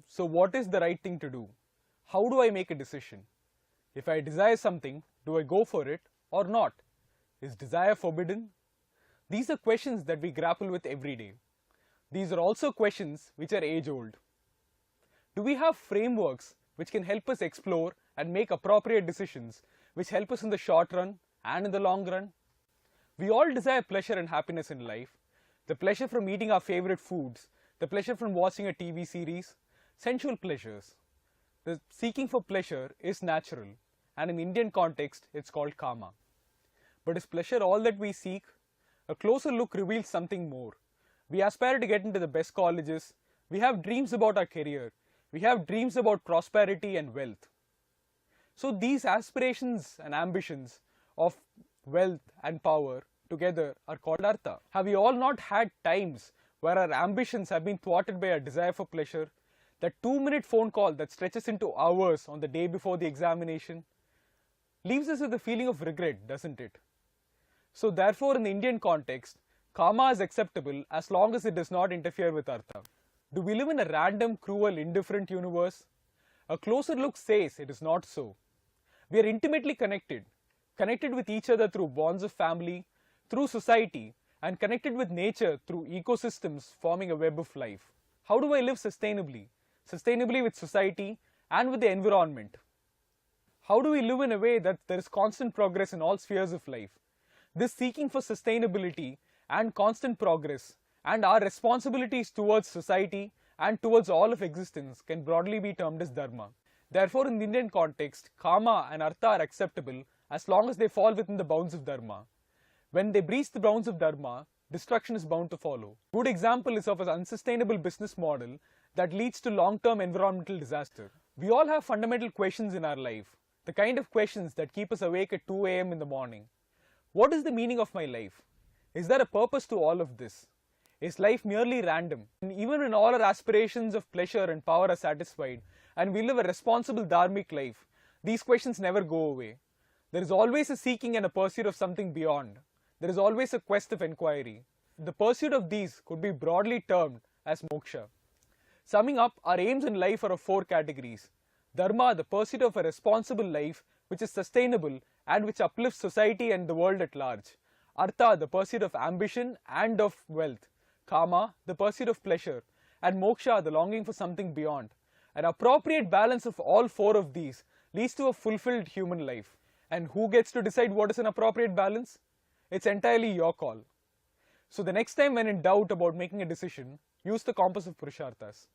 So what is the right thing to do? How do I make a decision? If I desire something, do I go for it or not? Is desire forbidden? These are questions that we grapple with every day. These are also questions which are age-old. Do we have frameworks which can help us explore and make appropriate decisions which help us in the short run and in the long run? We all desire pleasure and happiness in life. The pleasure from eating our favorite foods, the pleasure from watching a TV series, sensual pleasures. The seeking for pleasure is natural, and in Indian context it's called kama. But is pleasure all that we seek? A closer look reveals something more. We aspire to get into the best colleges, we have dreams about our career, we have dreams about prosperity and wealth. So these aspirations and ambitions of wealth and power together are called artha. Have we all not had times where our ambitions have been thwarted by our desire for pleasure? That 2-minute phone call that stretches into hours on the day before the examination leaves us with a feeling of regret, doesn't it? So therefore, in the Indian context, karma is acceptable as long as it does not interfere with artha. Do we live in a random, cruel, indifferent universe? A closer look says it is not so. We are intimately connected with each other through bonds of family, through society, and connected with nature through ecosystems forming a web of life. How do I live sustainably? Sustainably with society and with the environment. How do we live in a way that there is constant progress in all spheres of life? This seeking for sustainability and constant progress and our responsibilities towards society and towards all of existence can broadly be termed as dharma. Therefore, in the Indian context, kama and artha are acceptable as long as they fall within the bounds of dharma. When they breach the bounds of dharma, destruction is bound to follow. A good example is of an unsustainable business model that leads to long-term environmental disaster. We all have fundamental questions in our life, the kind of questions that keep us awake at 2 a.m. in the morning. What is the meaning of my life? Is there a purpose to all of this? Is life merely random? And even when all our aspirations of pleasure and power are satisfied and we live a responsible dharmic life, these questions never go away. There is always a seeking and a pursuit of something beyond. There is always a quest of inquiry. The pursuit of these could be broadly termed as moksha. Summing up, our aims in life are of 4 categories. Dharma, the pursuit of a responsible life which is sustainable and which uplifts society and the world at large. Artha, the pursuit of ambition and of wealth. Kama, the pursuit of pleasure. And moksha, the longing for something beyond. An appropriate balance of all 4 of these leads to a fulfilled human life. And who gets to decide what is an appropriate balance? It's entirely your call. So the next time when in doubt about making a decision, use the Compass of Purusharthas.